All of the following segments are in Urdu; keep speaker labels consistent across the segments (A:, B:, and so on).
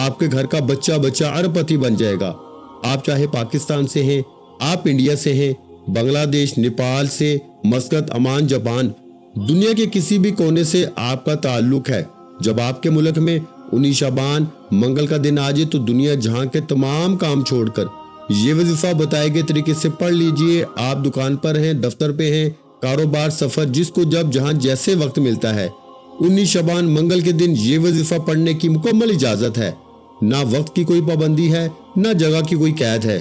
A: آپ کے گھر کا بچہ بچہ اربپتی بن جائے گا۔ آپ چاہے پاکستان سے ہیں، آپ انڈیا سے ہیں، بنگلہ دیش، نیپال سے، مسقط، عمان، جاپان، دنیا کے کسی بھی کونے سے آپ کا تعلق ہے، جب آپ کے ملک میں 19 شعبان منگل کا دن آ جائے تو دنیا جہاں کے تمام کام چھوڑ کر یہ وظیفہ بتائے گئے طریقے سے پڑھ لیجئے۔ آپ دکان پر ہیں، دفتر پہ ہیں، کاروبار، سفر، جس کو جب جہاں جیسے وقت ملتا ہے، 19 شعبان منگل کے دن یہ وظیفہ پڑھنے کی مکمل اجازت ہے۔ نہ وقت کی کوئی پابندی ہے، نہ جگہ کی کوئی قید ہے۔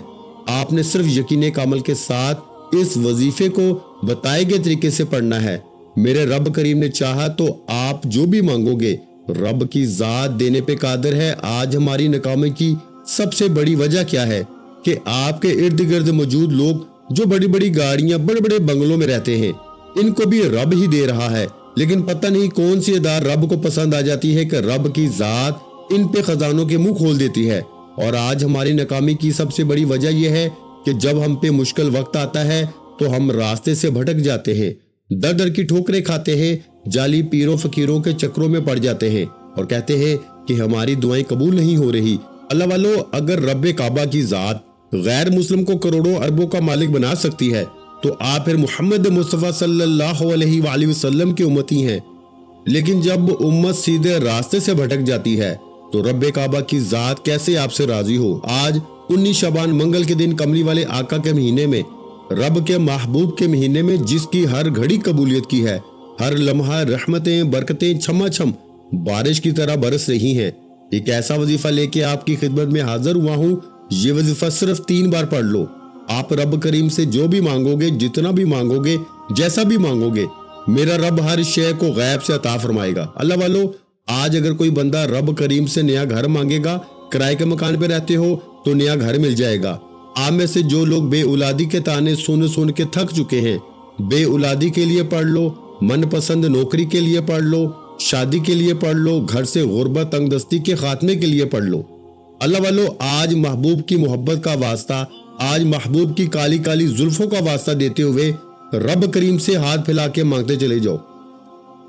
A: آپ نے صرف یقین کامل کے ساتھ اس وظیفے کو بتائے گئے طریقے سے پڑھنا ہے۔ میرے رب کریم نے چاہا تو آپ جو بھی مانگو گے رب کی ذات دینے پہ قادر ہے۔ آج ہماری ناکامی کی سب سے بڑی وجہ کیا ہے کہ آپ کے ارد گرد موجود لوگ جو بڑی بڑی گاڑیاں، بڑے بڑے بنگلوں میں رہتے ہیں، ان کو بھی رب ہی دے رہا ہے، لیکن پتہ نہیں کون سی ادا رب کو پسند آ جاتی ہے کہ رب کی ذات ان پہ خزانوں کے منہ کھول دیتی ہے۔ اور آج ہماری ناکامی کی سب سے بڑی وجہ یہ ہے کہ جب ہم پہ مشکل وقت آتا ہے تو ہم راستے سے بھٹک جاتے ہیں، در در کی ٹھوکریں کھاتے ہیں، جعلی پیروں فقیروں کے چکروں میں پڑ جاتے ہیں اور کہتے ہیں کہ ہماری دعائیں قبول نہیں ہو رہی۔ اللہ والو، اگر رب کعبہ کی ذات غیر مسلم کو کروڑوں اربوں کا مالک بنا سکتی ہے تو آپ پھر محمد مصطفیٰ صلی اللہ علیہ وآلہ وسلم کے امتی ہیں۔ لیکن جب امت سیدھے راستے سے بھٹک جاتی ہے تو رب کعبہ کی ذات کیسے آپ سے راضی ہو؟ آج 19 شعبان منگل کے دن کملی والے آقا کے مہینے میں، رب کے محبوب کے مہینے میں، جس کی ہر گھڑی قبولیت کی ہے، ہر لمحہ رحمتیں برکتیں چھما چھم بارش کی طرح برس رہی ہیں، ایک ایسا وظیفہ لے کے آپ کی خدمت میں حاضر ہوا ہوں۔ یہ وظیفہ صرف 3 بار پڑھ لو۔ آپ رب کریم سے جو بھی مانگو گے، جتنا بھی مانگو گے، جیسا بھی مانگو گے، میرا رب ہر شے کو غیب سے عطا فرمائے گا۔ اللہ والو، آج اگر کوئی بندہ رب کریم سے نیا گھر مانگے گا، کرائے کے مکان پہ رہتے ہو تو نیا گھر مل جائے گا۔ آپ میں سے جو لوگ بے اولادی کے تانے سن کے تھک چکے ہیں، بے اولادی کے لیے پڑھ لو، من پسند نوکری کے لیے پڑھ لو، شادی کے لیے پڑھ لو، گھر سے غربت تنگ دستی کے خاتمے کے لیے پڑھ لو۔ اللہ والو، آج محبوب کی محبت کا واسطہ، آج محبوب کی کالی کالی زلفوں کا واسطہ دیتے ہوئے رب کریم سے ہاتھ پھیلا کے مانگتے چلے جاؤ۔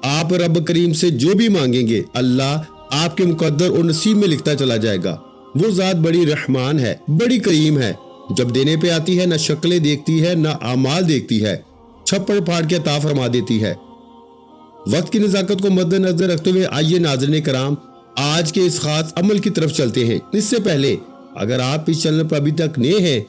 A: آپ رب کریم سے جو بھی مانگیں گے اللہ آپ کے مقدر اور نصیب میں لکھتا چلا جائے گا۔ وہ ذات بڑی رحمان ہے، بڑی کریم ہے، جب دینے پہ آتی ہے نہ شکلیں دیکھتی ہے نہ اعمال دیکھتی ہے، چھپڑ پھاڑ کے عطا فرما دیتی ہے۔ وقت کی نزاکت کو مد نظر رکھتے ہوئے آئیے ناظرین کرام آج کے اس خاص عمل کی طرف چلتے ہیں۔ اس سے پہلے اگر آپ اس چینل پر ابھی تک نئے ہیں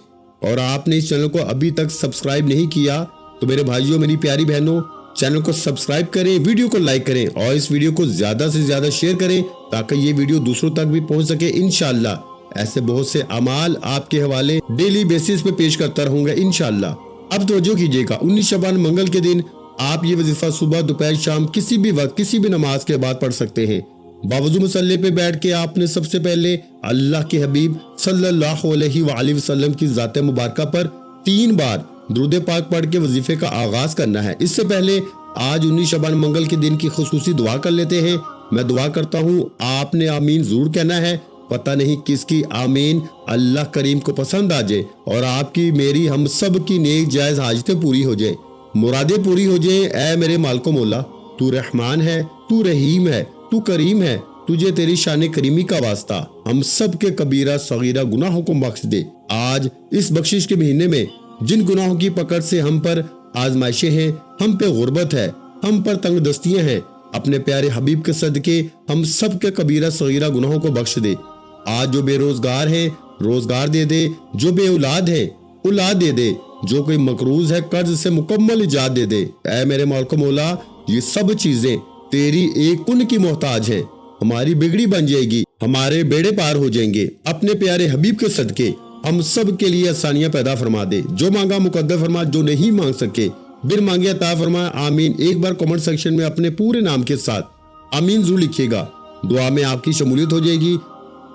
A: اور آپ نے اس چینل کو ابھی تک سبسکرائب نہیں کیا تو میرے بھائیوں، میری پیاری بہنوں، چینل کو سبسکرائب کریں، ویڈیو کو لائک کریں اور اس ویڈیو کو زیادہ سے زیادہ شیئر کریں تاکہ یہ ویڈیو دوسروں تک بھی پہنچ سکے۔ انشاءاللہ ایسے بہت سے اعمال آپ کے حوالے ڈیلی بیسس پہ پیش کرتا رہوں گا انشاءاللہ۔ اب توجہ کیجئے گا، 19 شعبان منگل کے دن آپ یہ وظیفہ صبح، دوپہر، شام کسی بھی وقت، کسی بھی نماز کے بعد پڑھ سکتے ہیں۔ باوضو مصلی پہ بیٹھ کے آپ نے سب سے پہلے اللہ کے حبیب صلی اللہ علیہ وآلہ وسلم کی ذات مبارکہ پر 3 بار درود پاک پڑھ کے وظیفے کا آغاز کرنا ہے۔ اس سے پہلے آج 19 شعبان منگل کے دن کی خصوصی دعا کر لیتے ہیں۔ میں دعا کرتا ہوں، آپ نے آمین ضرور کہنا ہے۔ پتہ نہیں کس کی آمین اللہ کریم کو پسند آ جائے اور آپ کی، میری، ہم سب کی نیک جائز حاجتیں پوری ہو جائیں، مرادیں پوری ہو جائیں۔ اے میرے مالک و مولا، تو رحمان ہے، تو رحیم ہے، تو کریم ہے، تجھے تیری شان کریمی کا واسطہ ہم سب کے کبیرہ صغیرہ گناہوں کو بخش دے۔ آج اس بخشش کے مہینے میں جن گناہوں کی پکڑ سے ہم پر آزمائشیں ہیں، ہم پہ غربت ہے، ہم پر تنگ دستیاں ہیں، اپنے پیارے حبیب کے صدقے ہم سب کے کبیرہ صغیرہ گناہوں کو بخش دے۔ آج جو بے روزگار ہیں روزگار دے دے، جو بے اولاد ہے اولاد دے دے، جو کوئی مقروض ہے قرض سے مکمل نجات دے دے۔ اے میرے مالک و مولا، یہ سب چیزیں تیری ایک کن کی محتاج ہیں، ہماری بگڑی بن جائے گی، ہمارے بیڑے پار ہو جائیں گے۔ اپنے پیارے حبیب کے صدقے ہم سب کے لیے آسانیاں پیدا فرما دے، جو مانگا مقدر فرما، جو نہیں مانگ سکے بن مانگے عطا فرما، آمین۔ ایک بار کمنٹ سیکشن میں اپنے پورے نام کے ساتھ آمین ضرور لکھیے گا، دعا میں آپ کی شمولیت ہو جائے گی۔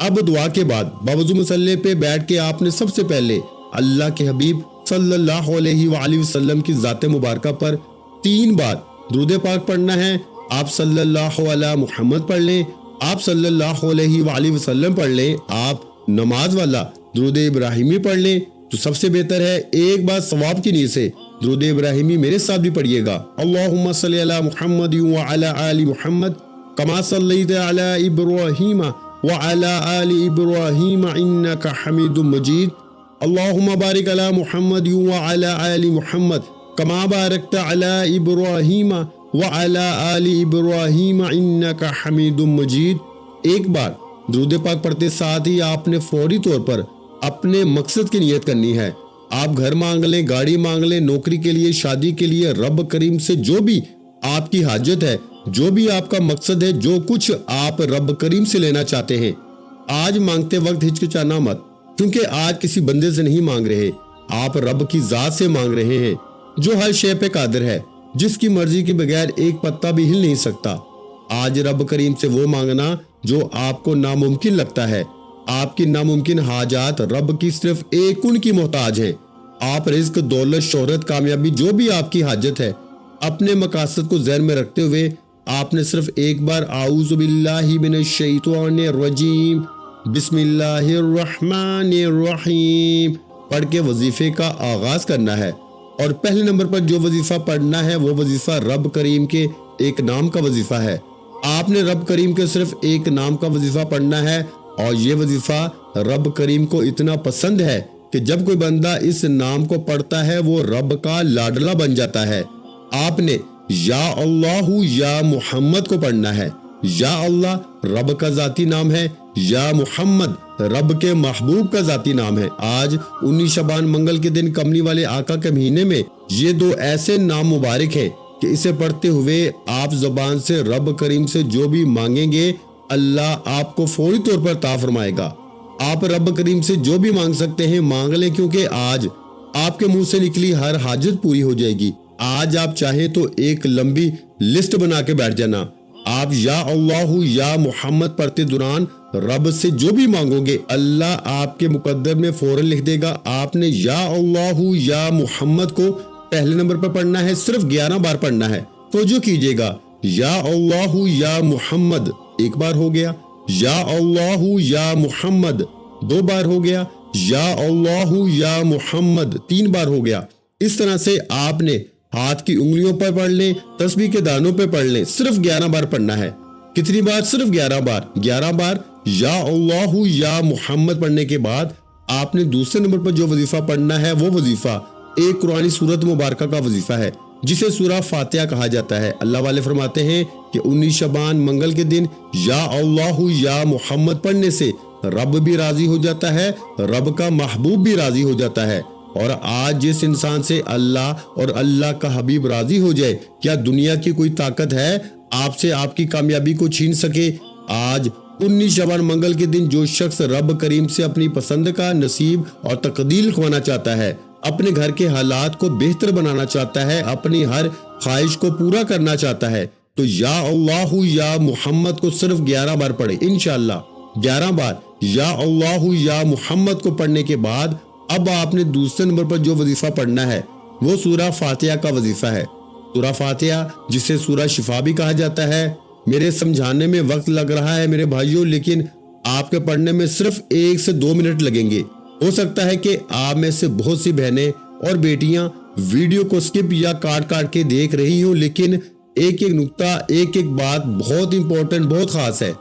A: اب دعا کے بعد باوضو مصلی پہ بیٹھ کے آپ نے سب سے پہلے اللہ کے حبیب صلی اللہ علیہ وآلہ وسلم کی ذات مبارکہ پر 3 بار درود پاک پڑھنا ہے۔ آپ صلی اللہ علیہ محمد پڑھ لیں، آپ صلی اللہ علیہ وآلہ وسلم پڑھ لیں، آپ نماز والا درود ابراہیمی پڑھ لیں تو سب سے بہتر ہے۔ ایک بار ثواب کی نیت سے درود ابراہیمی میرے ساتھ بھی پڑھیے گا۔ اللہم صلی علی محمد وعلی آل محمد کما صلیت علی ابراہیم وعلى آل إبراهيم إنك حميد مجيد اللهم بارك على محمد وعلى آل محمد كما باركت على إبراهيم وعلى آل إبراهيم إنك حميد مجيد۔ ایک بار درود پاک پڑھتے ساتھ ہی آپ نے فوری طور پر اپنے مقصد کی نیت کرنی ہے۔ آپ گھر مانگ لیں، گاڑی مانگ لیں، نوکری کے لیے، شادی کے لیے، رب کریم سے جو بھی آپ کی حاجت ہے، جو بھی آپ کا مقصد ہے، جو کچھ آپ رب کریم سے لینا چاہتے ہیں، آج مانگتے وقت ہچکچانا مت، کیونکہ آج کسی بندے سے نہیں مانگ رہے، آپ رب کی ذات سے مانگ رہے ہیں جو ہر شے پہ قادر ہے، جس کی مرضی کے بغیر ایک پتا بھی ہل نہیں سکتا۔ آج رب کریم سے وہ مانگنا جو آپ کو ناممکن لگتا ہے۔ آپ کی ناممکن حاجات رب کی صرف ایک ان کی محتاج ہیں۔ آپ رزق، دولت، شہرت، کامیابی، جو بھی آپ کی حاجت ہے، اپنے مقاصد کو ذہن میں رکھتے ہوئے آپ نے صرف ایک بار اعوذ باللہ من الشیطان الرجیم بسم اللہ الرحمن الرحیم پڑھ کے وظیفے کا آغاز کرنا ہے۔ اور پہلے نمبر پر جو وظیفہ پڑھنا ہے وہ وظیفہ رب کریم کے ایک نام کا وظیفہ ہے۔ آپ نے رب کریم کے صرف ایک نام کا وظیفہ پڑھنا ہے، اور یہ وظیفہ رب کریم کو اتنا پسند ہے کہ جب کوئی بندہ اس نام کو پڑھتا ہے وہ رب کا لاڈلا بن جاتا ہے۔ آپ نے یا اللہ یا محمد کو پڑھنا ہے۔ یا اللہ رب کا ذاتی نام ہے، یا محمد رب کے محبوب کا ذاتی نام ہے۔ آج 19 شعبان منگل کے دن کملی والے آقا کے مہینے میں یہ دو ایسے نام مبارک ہیں کہ اسے پڑھتے ہوئے آپ زبان سے رب کریم سے جو بھی مانگیں گے اللہ آپ کو فوری طور پر عطا فرمائے گا۔ آپ رب کریم سے جو بھی مانگ سکتے ہیں مانگ لیں، کیونکہ آج آپ کے منہ سے نکلی ہر حاجت پوری ہو جائے گی۔ آج آپ چاہیں تو ایک لمبی لسٹ بنا کے بیٹھ جانا۔ آپ یا اللہ یا محمد پڑھتے دوران رب سے جو بھی مانگو گے اللہ آپ کے مقدر میں فوراً لکھ دے گا۔ آپ نے یا اللہ یا محمد کو پہلے نمبر پر پڑھنا ہے، صرف 11 بار پڑھنا ہے۔ توجہ کیجئے گا، یا اللہ یا محمد ایک بار ہو گیا، یا اللہ یا محمد 2 بار ہو گیا، یا اللہ یا محمد 3 بار ہو گیا۔ اس طرح سے آپ نے ہاتھ کی انگلیوں پر پڑھ لیں، تسبیح کے دانوں پہ پڑھ لیں، صرف 11 بار پڑھنا ہے۔ کتنی بار؟ صرف 11 بار۔ 11 بار یا اللہ یا محمد پڑھنے کے بعد آپ نے دوسرے نمبر پر جو وظیفہ پڑھنا ہے وہ وظیفہ ایک قرآنی سورت مبارکہ کا وظیفہ ہے جسے سورہ فاتحہ کہا جاتا ہے۔ اللہ والے فرماتے ہیں کہ 19 شعبان منگل کے دن یا اللہ یا محمد پڑھنے سے رب بھی راضی ہو جاتا ہے، رب کا محبوب بھی راضی ہو جاتا ہے۔ اور آج جس انسان سے اللہ اور اللہ کا حبیب راضی ہو جائے، کیا دنیا کی کوئی طاقت ہے آپ سے آپ کی کامیابی کو چھین سکے؟ آج 19 شعبان منگل کے دن جو شخص رب کریم سے اپنی پسند کا نصیب اور تقدیر لکھوانا چاہتا ہے، اپنے گھر کے حالات کو بہتر بنانا چاہتا ہے، اپنی ہر خواہش کو پورا کرنا چاہتا ہے، تو یا اللہ یا محمد کو صرف 11 بار پڑھے انشاءاللہ۔ 11 بار یا اللہ یا محمد کو پڑھنے کے بعد اب آپ نے دوسرے نمبر پر جو وظیفہ پڑھنا ہے وہ سورہ فاتحہ کا وظیفہ ہے۔ سورہ فاتحہ جسے سورہ شفا بھی کہا جاتا ہے۔ میرے سمجھانے میں وقت لگ رہا ہے میرے بھائیوں، لیکن آپ کے پڑھنے میں صرف 1 سے 2 منٹ لگیں گے۔ ہو سکتا ہے کہ آپ میں سے بہت سی بہنیں اور بیٹیاں ویڈیو کو سکپ یا کاٹ کے دیکھ رہی ہوں، لیکن ایک ایک نقطہ، ایک ایک بات بہت امپورٹنٹ، بہت خاص ہے۔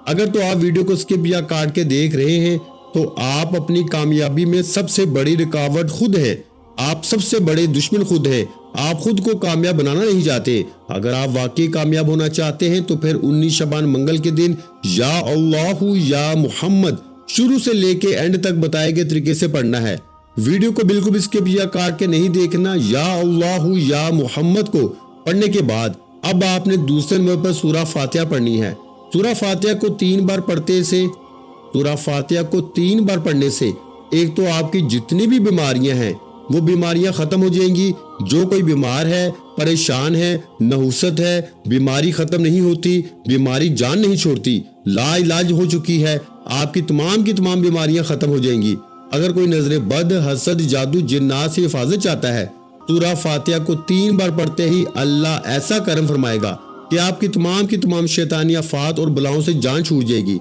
A: اگر تو آپ ویڈیو کو سکپ یا کاٹ کے دیکھ رہے ہیں تو آپ اپنی کامیابی میں سب سے بڑی رکاوٹ خود ہے، آپ سب سے بڑے دشمن خود ہے، آپ خود کو کامیاب بنانا نہیں چاہتے۔ اگر آپ واقعی کامیاب ہونا چاہتے ہیں تو پھر 19 شعبان منگل کے دن یا اللہ یا محمد شروع سے لے کے اینڈ تک بتائے گئے طریقے سے پڑھنا ہے۔ ویڈیو کو بالکل بھی سکپ یا کاٹ کے نہیں دیکھنا۔ یا اللہ یا محمد کو پڑھنے کے بعد اب آپ نے دوسرے نمبر پر سورہ فاتحہ پڑھنی ہے۔ سورہ فاتحہ کو 3 بار پڑھنے سے ایک تو آپ کی جتنی بھی بیماریاں ہیں وہ بیماریاں ختم ہو جائیں گی۔ جو کوئی بیمار ہے، پریشان ہے، نحوست ہے، بیماری ختم نہیں ہوتی، بیماری جان نہیں چھوڑتی، لا علاج ہو چکی ہے، آپ کی تمام بیماریاں ختم ہو جائیں گی۔ اگر کوئی نظر بد، حسد، جادو، جنات سے حفاظت چاہتا ہے، سورہ فاتحہ کو 3 بار پڑھتے ہی اللہ ایسا کرم فرمائے گا کہ آپ کی تمام شیطانی آفات اور بلاؤں سے جان چھوٹ جائے گی۔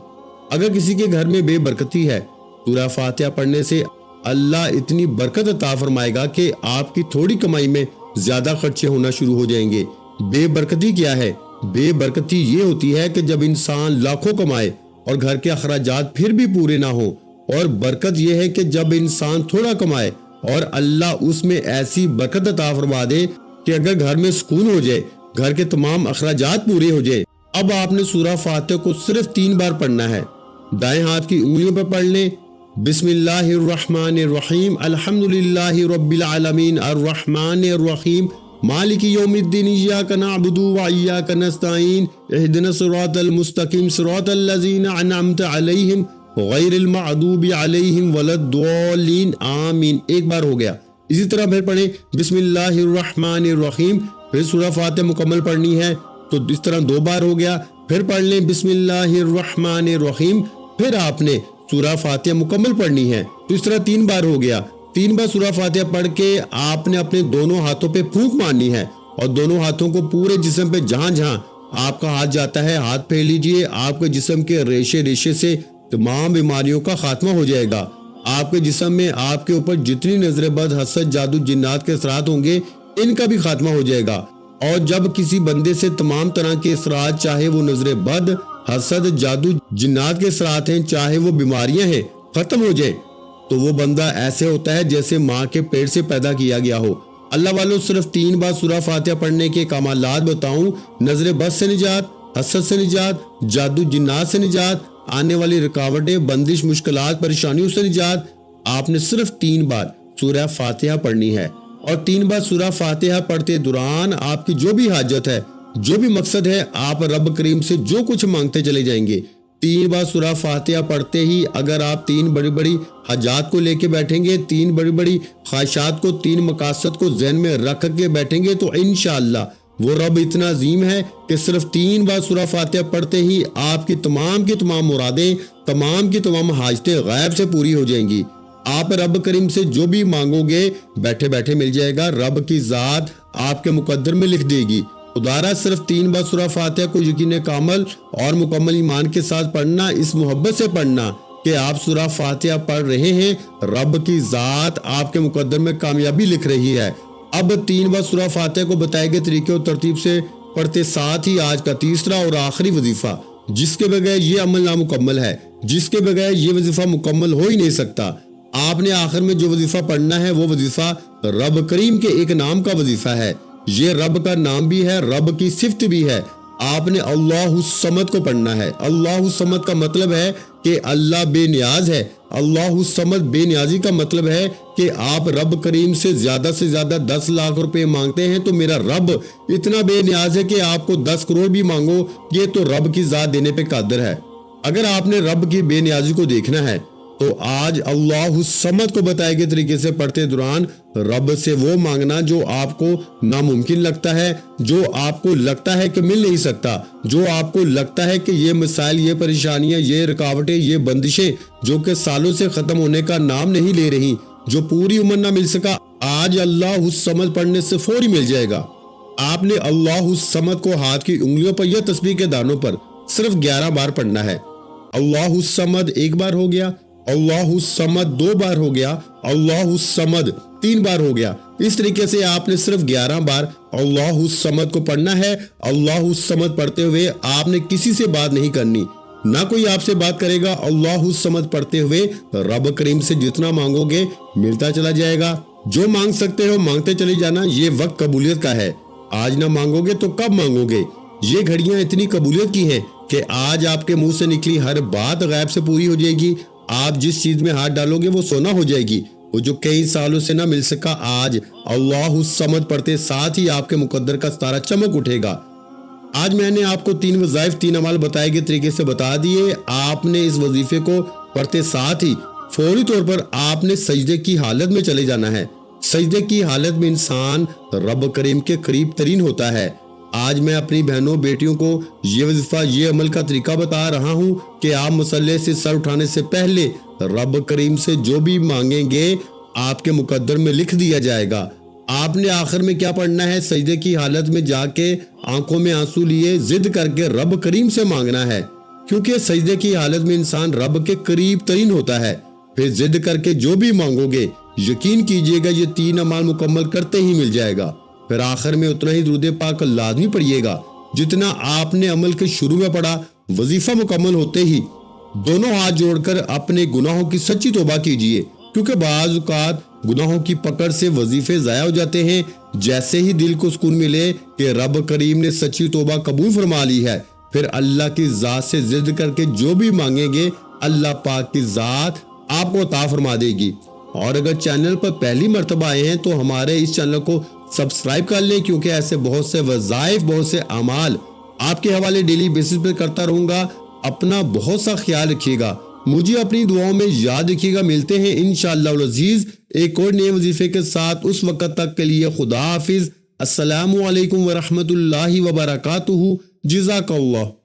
A: اگر کسی کے گھر میں بے برکتی ہے، سورہ فاتحہ پڑھنے سے اللہ اتنی برکت عطا فرمائے گا کہ آپ کی تھوڑی کمائی میں زیادہ خرچے ہونا شروع ہو جائیں گے۔ بے برکتی کیا ہے؟ بے برکتی یہ ہوتی ہے کہ جب انسان لاکھوں کمائے اور گھر کے اخراجات پھر بھی پورے نہ ہوں۔ اور برکت یہ ہے کہ جب انسان تھوڑا کمائے اور اللہ اس میں ایسی برکت عطا فرما دے کہ اگر گھر میں سکون ہو جائے، گھر کے تمام اخراجات پورے ہو جائے۔ اب آپ نے سورہ فاتحہ کو صرف 3 بار پڑھنا ہے۔ دائیں ہاتھ کی انگلیوں پر پڑھ لیں، بسم اللہ الرحمن الرحیم، الحمدللہ رب العالمین، الرحمن الرحیم، مالک یوم الدین، ایاک نعبد و ایاک نستعین، اہدنا الصراط المستقیم، صراط الذین انعمت علیہم غیر المغضوب علیہم ولا الضالین، آمین۔ ایک بار ہو گیا۔ اسی طرح پھر پڑھیں بسم اللہ الرحمن الرحیم، پھر سورہ فاتحہ مکمل پڑھنی ہے تو اس طرح 2 بار ہو گیا۔ پھر پڑھ لیں بسم اللہ الرحمن الرحیم، پھر آپ نے سورہ فاتحہ مکمل پڑھنی ہے تو اس طرح 3 بار ہو گیا۔ 3 بار سورہ فاتحہ پڑھ کے آپ نے اپنے دونوں ہاتھوں پہ پھونک مارنی ہے اور دونوں ہاتھوں کو پورے جسم پہ جہاں جہاں آپ کا ہاتھ جاتا ہے ہاتھ پھیر لیجئے۔ آپ کے جسم کے ریشے ریشے سے تمام بیماریوں کا خاتمہ ہو جائے گا۔ آپ کے جسم میں آپ کے اوپر جتنی نظر بد، حسد، جادو، جنات کے اثرات ہوں گے ان کا بھی خاتمہ ہو جائے گا۔ اور جب کسی بندے سے تمام طرح کے اثرات، چاہے وہ نظر بد، حسد، جادو، جنات کے اثرات ہیں، چاہے وہ بیماریاں ہیں، ختم ہو جائے تو وہ بندہ ایسے ہوتا ہے جیسے ماں کے پیٹ سے پیدا کیا گیا ہو۔ اللہ والوں، صرف 3 بار سورہ فاتحہ پڑھنے کے کمالات بتاؤں، نظر بد سے نجات، حسد سے نجات، جادو جنات سے نجات، آنے والی رکاوٹیں، بندش، مشکلات، پریشانیوں سے نجات۔ آپ نے صرف 3 بار سورہ فاتحہ پڑھنی ہے اور 3 بار سورہ فاتحہ پڑھتے دوران آپ کی جو بھی حاجت ہے، جو بھی مقصد ہے، آپ رب کریم سے جو کچھ مانگتے چلے جائیں گے۔ 3 بار سورہ فاتحہ پڑھتے ہی اگر آپ 3 بڑی بڑی حاجات کو لے کے بیٹھیں گے، 3 بڑی بڑی خواہشات کو، 3 مقاصد کو ذہن میں رکھ کے بیٹھیں گے تو انشاءاللہ وہ رب اتنا عظیم ہے کہ صرف 3 بار سورہ فاتحہ پڑھتے ہی آپ کی تمام مرادیں، تمام کی تمام حاجتیں غیب سے پوری ہو جائیں گی۔ آپ رب کریم سے جو بھی مانگو گے بیٹھے بیٹھے مل جائے گا۔ رب کی ذات آپ کے مقدر میں لکھ دے گی۔ خدارہ صرف 3 بار سورہ فاتحہ کو یقین کامل اور مکمل ایمان کے ساتھ پڑھنا، اس محبت سے پڑھنا کہ آپ سورہ فاتحہ پڑھ رہے ہیں، رب کی ذات آپ کے مقدر میں کامیابی لکھ رہی ہے۔ اب 3 بار سورہ فاتحہ کو بتائے گئے طریقے اور ترتیب سے پڑھتے ساتھ ہی آج کا تیسرا اور آخری وظیفہ، جس کے بغیر یہ عمل نامکمل ہے، جس کے بغیر یہ وظیفہ مکمل ہو ہی نہیں سکتا۔ آپ نے آخر میں جو وظیفہ پڑھنا ہے وہ وظیفہ رب کریم کے ایک نام کا وظیفہ ہے۔ یہ رب کا نام بھی ہے، رب کی صفت بھی ہے۔ آپ نے اللہ الصمد کو پڑھنا ہے۔ اللہ الصمد کا مطلب ہے کہ اللہ بے نیاز ہے۔ اللہ الصمد بے نیازی کا مطلب ہے کہ آپ رب کریم سے زیادہ 10 لاکھ روپے مانگتے ہیں تو میرا رب اتنا بے نیاز ہے کہ آپ کو 10 کروڑ بھی مانگو یہ تو رب کی ذات دینے پہ قادر ہے۔ اگر آپ نے رب کی بے نیازی کو دیکھنا ہے تو آج اللہ الصمد کو بتائے گئے طریقے سے پڑھتے دوران رب سے وہ مانگنا جو آپ کو ناممکن لگتا ہے، جو آپ کو لگتا ہے کہ مل نہیں سکتا، جو آپ کو لگتا ہے کہ یہ مسائل، یہ پریشانیاں، یہ رکاوٹیں، یہ بندشیں جو کہ سالوں سے ختم ہونے کا نام نہیں لے رہی، جو پوری عمر نہ مل سکا، آج اللہ الصمد پڑھنے سے فوری مل جائے گا۔ آپ نے اللہ الصمد کو ہاتھ کی انگلیوں پر یا تسبیح کے دانوں پر صرف 11 بار پڑھنا ہے۔ اللہ الصمد 1 بار ہو گیا، اللہ الصمد 2 بار ہو گیا، اللہ الصمد 3 بار ہو گیا۔ اس طریقے سے آپ نے صرف 11 بار اللہ الصمد کو پڑھنا ہے۔ اللہ الصمد پڑھتے ہوئے آپ نے کسی سے بات نہیں کرنی، نہ کوئی آپ سے بات کرے گا۔ اللہ الصمد پڑھتے ہوئے رب کریم سے جتنا مانگو گے ملتا چلا جائے گا۔ جو مانگ سکتے ہو مانگتے چلے جانا، یہ وقت قبولیت کا ہے۔ آج نہ مانگو گے تو کب مانگو گے؟ یہ گھڑیاں اتنی قبولیت کی ہیں کہ آج آپ کے منہ سے نکلی ہر بات غیب سے پوری ہو جائے گی۔ آپ جس چیز میں ہاتھ ڈالو گے وہ سونا ہو جائے گی۔ وہ جو کئی سالوں سے نہ مل سکا، آج اللہ الصمد پڑھتے ساتھ ہی آپ کے مقدر کا ستارہ چمک اٹھے گا۔ آج میں نے آپ کو 3 وظائف، 3 اعمال بتائے گئے طریقے سے بتا دیے۔ آپ نے اس وظیفے کو پڑھتے ساتھ ہی فوری طور پر آپ نے سجدے کی حالت میں چلے جانا ہے۔ سجدے کی حالت میں انسان رب کریم کے قریب ترین ہوتا ہے۔ آج میں اپنی بہنوں بیٹیوں کو یہ وظیفہ، یہ عمل کا طریقہ بتا رہا ہوں کہ آپ مصلی سے سر اٹھانے سے پہلے رب کریم سے جو بھی مانگیں گے آپ کے مقدر میں لکھ دیا جائے گا۔ آپ نے آخر میں کیا پڑھنا ہے؟ سجدے کی حالت میں جا کے آنکھوں میں آنسو لیے ضد کر کے رب کریم سے مانگنا ہے، کیونکہ سجدے کی حالت میں انسان رب کے قریب ترین ہوتا ہے۔ پھر ضد کر کے جو بھی مانگو گے یقین کیجئے گا یہ 3 اعمال مکمل کرتے ہی مل جائے گا۔ پھر آخر میں اتنا ہی درود پاک لازمی پڑھیے گا جتنا آپ نے عمل کے شروع میں پڑھا۔ وظیفہ مکمل ہوتے ہی دونوں ہاتھ جوڑ کر اپنے گناہوں کی سچی توبہ کیجئے، کیونکہ بعض اوقات گناہوں کی پکڑ سے وظیفے ضائع ہو جاتے ہیں۔ جیسے ہی دل کو سکون ملے کہ رب کریم نے سچی توبہ قبول فرما لی ہے، پھر اللہ کی ذات سے ضد کر کے جو بھی مانگیں گے اللہ پاک کی ذات آپ کو عطا فرما دے گی۔ اور اگر چینل پر پہلی مرتبہ آئے ہیں تو ہمارے اس چینل کو سبسکرائب کر لیں، کیونکہ ایسے بہت سے وظائف، بہت سے اعمال آپ کے حوالے ڈیلی بیسس پر کرتا رہوں گا۔ اپنا بہت سا خیال رکھیے گا، مجھے اپنی دعاؤں میں یاد رکھیے گا۔ ملتے ہیں انشاءاللہ العزیز ایک اور نئے وظیفے کے ساتھ، اس وقت تک کے لیے خدا حافظ۔ السلام علیکم ورحمۃ اللہ وبرکاتہ۔ جزاک اللہ۔